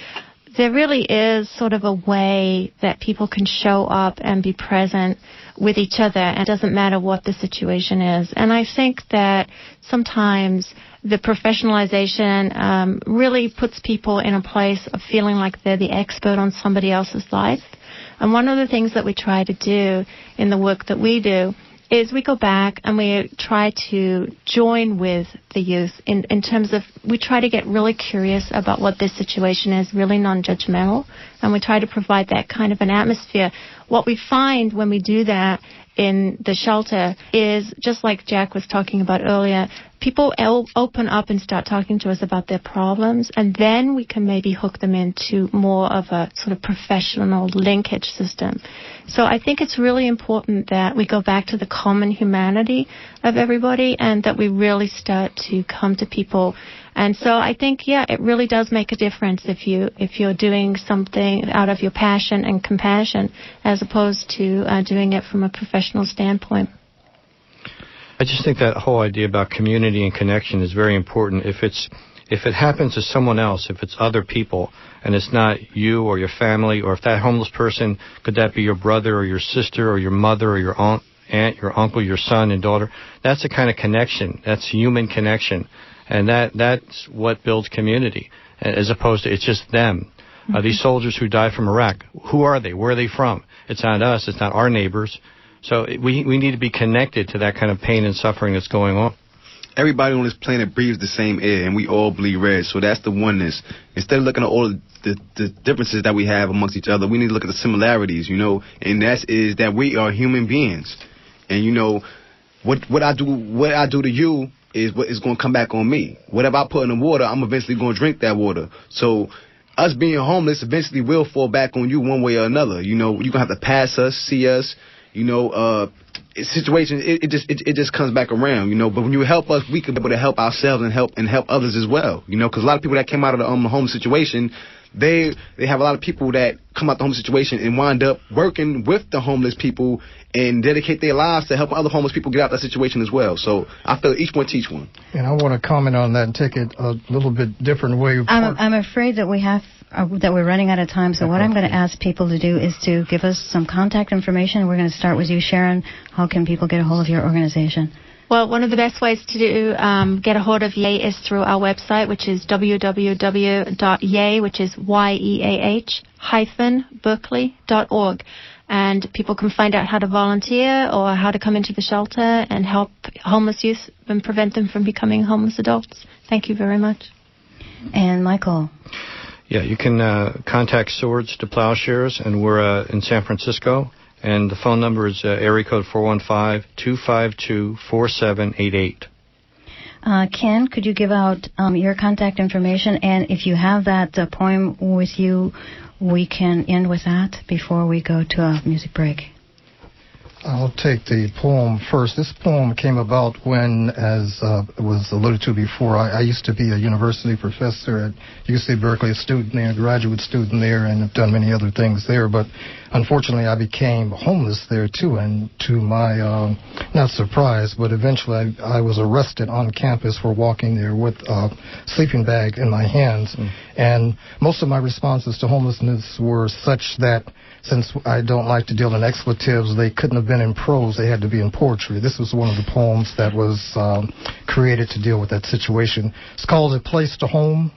there really is sort of a way that people can show up and be present with each other, and it doesn't matter what the situation is. And I think that sometimes the professionalization really puts people in a place of feeling like they're the expert on somebody else's life. And one of the things that we try to do in the work that we do is we go back and we try to join with the youth in terms of, we try to get really curious about what their situation is, really non-judgmental, and we try to provide that kind of an atmosphere. What we find when we do that in the shelter is, just like Jack was talking about earlier, people open up and start talking to us about their problems, and then we can maybe hook them into more of a sort of professional linkage system. So I think it's really important that we go back to the common humanity of everybody, and that we really start to come to people. And so I think, it really does make a difference if you're doing something out of your passion and compassion, as opposed to doing it from a professional standpoint. I just think that whole idea about community and connection is very important. If it happens to someone else, if it's other people, and it's not you or your family, or if that homeless person, could that be your brother or your sister or your mother or your aunt, your uncle, your son and daughter? That's the kind of connection. That's human connection. And that's what builds community, as opposed to it's just them. These soldiers who died from Iraq, who are they? Where are they from? It's not us. It's not our neighbors. So we need to be connected to that kind of pain and suffering that's going on. Everybody on this planet breathes the same air, and we all bleed red. So that's the oneness. Instead of looking at all the differences that we have amongst each other, we need to look at the similarities, and is that we are human beings. And, what I do to you is what is going to come back on me. Whatever I put in the water, I'm eventually going to drink that water. So us being homeless eventually will fall back on you one way or another. You're going to have to pass us, see us. Situation, it just comes back around, But when you help us, we can be able to help ourselves and help others as well, Because a lot of people that came out of the homeless situation, they have a lot of people that come out the homeless situation and wind up working with the homeless people and dedicate their lives to help other homeless people get out of that situation as well. So I feel each one teach one. And I want to comment on that and take it a little bit different way. I'm afraid that we're running out of time, so what I'm going to ask people to do is to give us some contact information. We're going to start with you, Sharon. How can people get a hold of your organization? Well, one of the best ways to get a hold of YEA is through our website, which is www.YEA, which is YEAH-Berkeley.org. And people can find out how to volunteer or how to come into the shelter and help homeless youth and prevent them from becoming homeless adults. Thank you very much. And Michael? Yeah, you can contact Swords to Plowshares, and we're in San Francisco. And the phone number is area code 415-252-4788. Ken, could you give out your contact information? And if you have that poem with you, we can end with that before we go to a music break. I'll take the poem first. This poem came about when, as was alluded to before, I used to be a university professor at UC Berkeley, a student there, a graduate student there, and have done many other things there. But unfortunately, I became homeless there, too, and to my, not surprise, but eventually I was arrested on campus for walking there with a sleeping bag in my hands. And most of my responses to homelessness were such that, since I don't like to deal in expletives, they couldn't have been in prose. They had to be in poetry. This was one of the poems that was created to deal with that situation. It's called A Place to Home.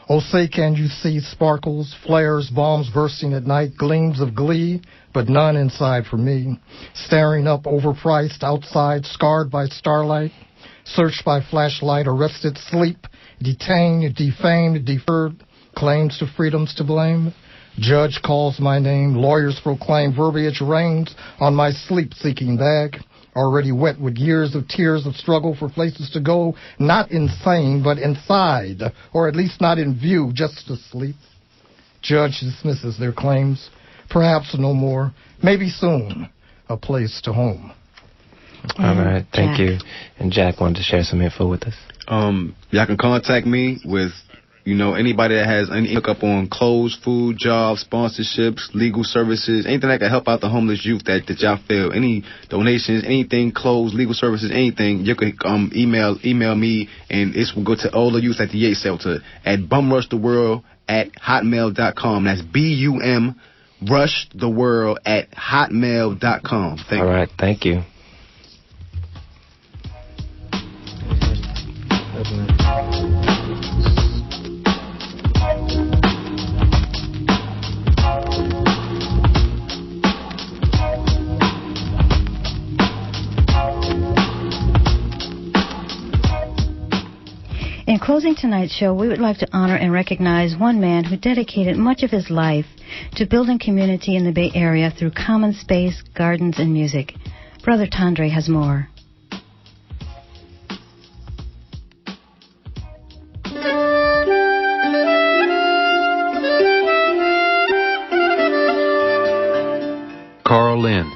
Oh, say, can you see sparkles, flares, bombs bursting at night, gleams of glee, but none inside for me. Staring up, overpriced, outside, scarred by starlight, searched by flashlight, arrested, sleep, detained, defamed, deferred, claims to freedoms to blame. Judge calls my name, lawyers proclaim, verbiage rains on my sleep-seeking bag, already wet with years of tears of struggle for places to go, not insane, but inside, or at least not in view, just to sleep. Judge dismisses their claims, perhaps no more, maybe soon, a place to home. All right, thank you. And Jack wanted to share some info with us. Y'all can contact me with anybody that has any hookup on clothes, food, jobs, sponsorships, legal services, anything that can help out the homeless youth that y'all feel. Any donations, anything, clothes, legal services, anything, you can email me, and this will go to all the youth at the YEA shelter at bumrushtheworld@hotmail.com. That's BUMrushtheworld@hotmail.com. All right, thank you. In closing tonight's show, we would like to honor and recognize one man who dedicated much of his life to building community in the Bay Area through common space, gardens, and music. Brother Tandre has more. Carl Lynn,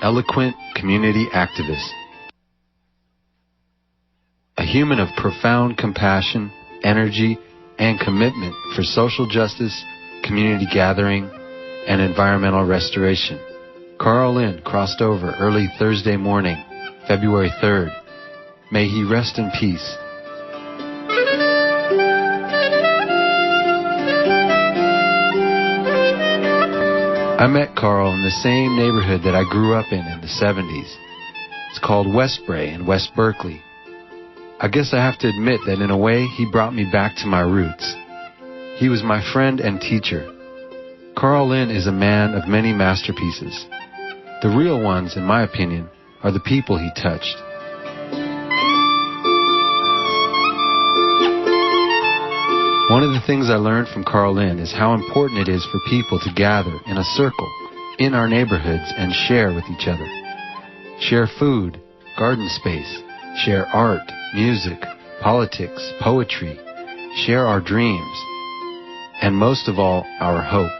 eloquent community activist. A human of profound compassion, energy, and commitment for social justice, community gathering, and environmental restoration. Carl Lynn crossed over early Thursday morning, February 3rd. May he rest in peace. I met Carl in the same neighborhood that I grew up in the 70s. It's called Westbury in West Berkeley. I guess I have to admit that in a way, he brought me back to my roots. He was my friend and teacher. Carl Lynn is a man of many masterpieces. The real ones, in my opinion, are the people he touched. One of the things I learned from Carl Lynn is how important it is for people to gather in a circle in our neighborhoods and share with each other. Share food, garden space, share art, music, politics, poetry, share our dreams, and most of all, our hope.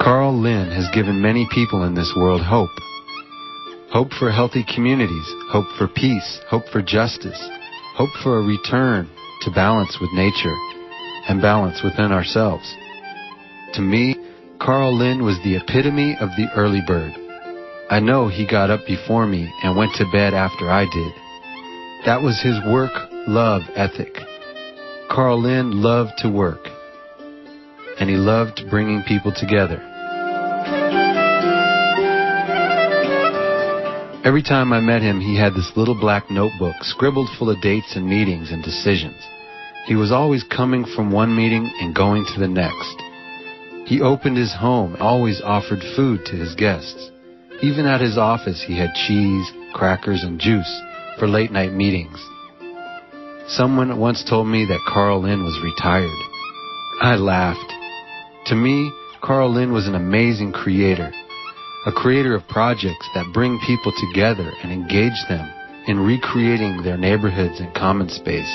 Carl Lynn has given many people in this world hope. Hope for healthy communities, hope for peace, hope for justice, hope for a return to balance with nature and balance within ourselves. To me, Carl Lynn was the epitome of the early bird. I know he got up before me and went to bed after I did. That was his work-love ethic. Carl Lynn loved to work, and he loved bringing people together. Every time I met him, he had this little black notebook scribbled full of dates and meetings and decisions. He was always coming from one meeting and going to the next. He opened his home and always offered food to his guests. Even at his office, he had cheese, crackers, and juice for late-night meetings. Someone once told me that Carl Lynn was retired. I laughed. To me, Carl Lynn was an amazing creator, a creator of projects that bring people together and engage them in recreating their neighborhoods and common space.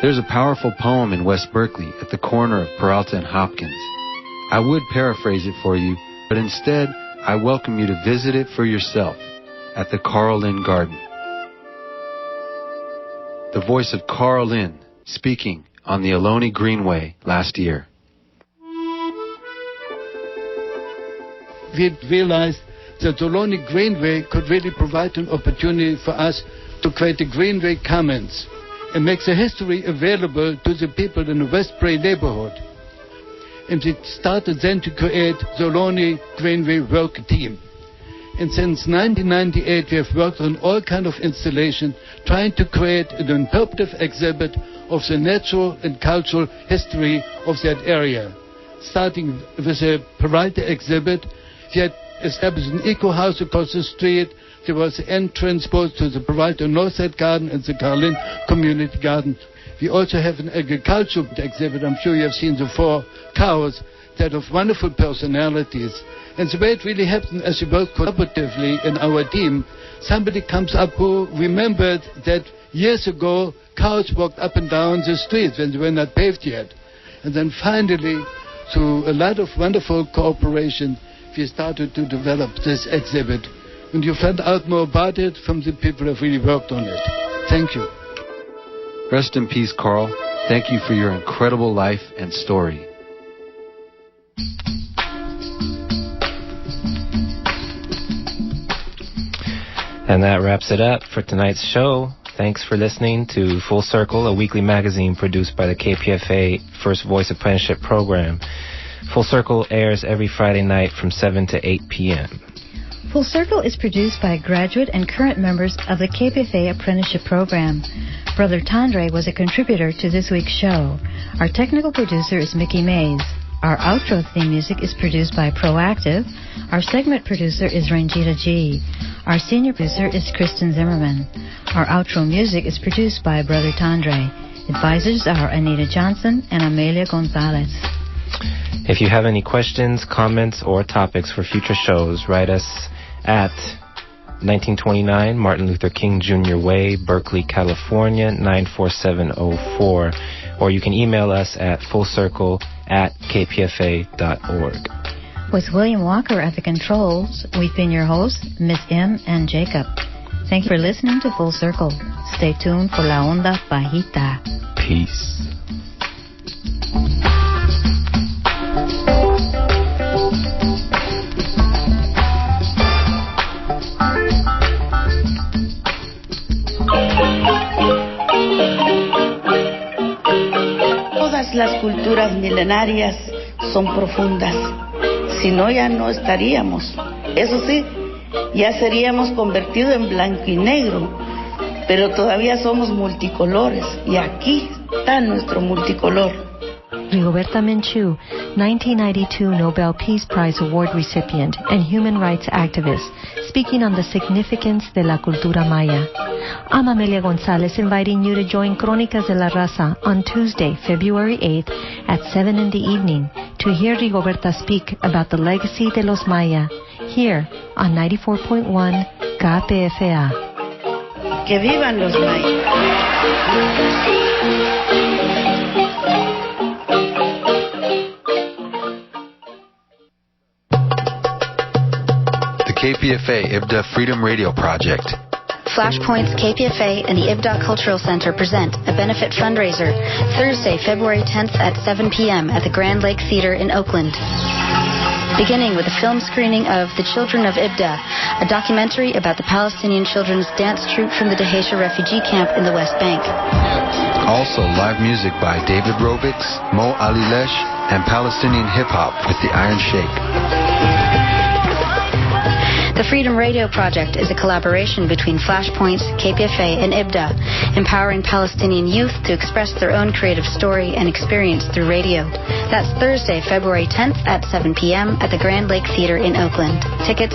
There's a powerful poem in West Berkeley at the corner of Peralta and Hopkins. I would paraphrase it for you, but instead, I welcome you to visit it for yourself at the Carl Lynn Garden. The voice of Carl Lynn speaking on the Ohlone Greenway last year. We realized that the Ohlone Greenway could really provide an opportunity for us to create a Greenway Commons and make the history available to the people in the Westbury neighborhood. And we started then to create the Ohlone Greenway work team. And since 1998, we have worked on all kinds of installations, trying to create an interpretive exhibit of the natural and cultural history of that area. Starting with a Peralta exhibit, we had established an eco-house across the street. There was an entrance both to the Peralta Northside Garden and the Carl Lynn Community Garden. We also have an agricultural exhibit. I'm sure you have seen the 4 cows that have wonderful personalities. And the way it really happened as we work collaboratively in our team, somebody comes up who remembered that years ago cows walked up and down the streets when they were not paved yet. And then finally, through a lot of wonderful cooperation, we started to develop this exhibit. And you found out more about it from the people who have really worked on it. Thank you. Rest in peace, Carl. Thank you for your incredible life and story. And that wraps it up for tonight's show. Thanks for listening to Full Circle, a weekly magazine produced by the KPFA First Voice Apprenticeship Program. Full Circle airs every Friday night from 7 to 8 p.m. Full Circle is produced by graduate and current members of the KPFA Apprenticeship Program. Brother Tandre was a contributor to this week's show. Our technical producer is Mickey Mays. Our outro theme music is produced by Proactive. Our segment producer is Ranjita G. Our senior producer is Kristen Zimmerman. Our outro music is produced by Brother Tandre. Advisors are Anita Johnson and Amelia Gonzalez. If you have any questions, comments, or topics for future shows, write us at 1929 Martin Luther King Jr. Way, Berkeley, California, 94704. Or you can email us at fullcircle@kpfa.org. With William Walker at the controls, we've been your hosts, Miss M and Jacob. Thank you for listening to Full Circle. Stay tuned for La Onda Bajita. Peace. Todas las culturas milenarias son profundas. Si no, ya no estaríamos. Eso sí, ya seríamos convertidos en blanco y negro, pero todavía somos multicolores y aquí está nuestro multicolor. Rigoberta Menchú, 1992 Nobel Peace Prize Award recipient and human rights activist, speaking on the significance de la cultura maya. I'm Amelia Gonzalez, inviting you to join Crónicas de la Raza on Tuesday, February 8th at 7 in the evening to hear Rigoberta speak about the legacy de los Maya here on 94.1 KPFA. Que vivan los mayas. KPFA IBDA Freedom Radio Project. Flashpoints, KPFA, and the IBDA Cultural Center present a benefit fundraiser Thursday, February 10th at 7 p.m. at the Grand Lake Theater in Oakland. Beginning with a film screening of The Children of Ibda, a documentary about the Palestinian children's dance troupe from the Dheisheh refugee camp in the West Bank. Also, live music by David Rovics, Mo Alilesh, and Palestinian hip-hop with the Iron Sheikh. The Freedom Radio Project is a collaboration between Flashpoints, KPFA, and IBDA, empowering Palestinian youth to express their own creative story and experience through radio. That's Thursday, February 10th at 7 p.m. at the Grand Lake Theater in Oakland. Tickets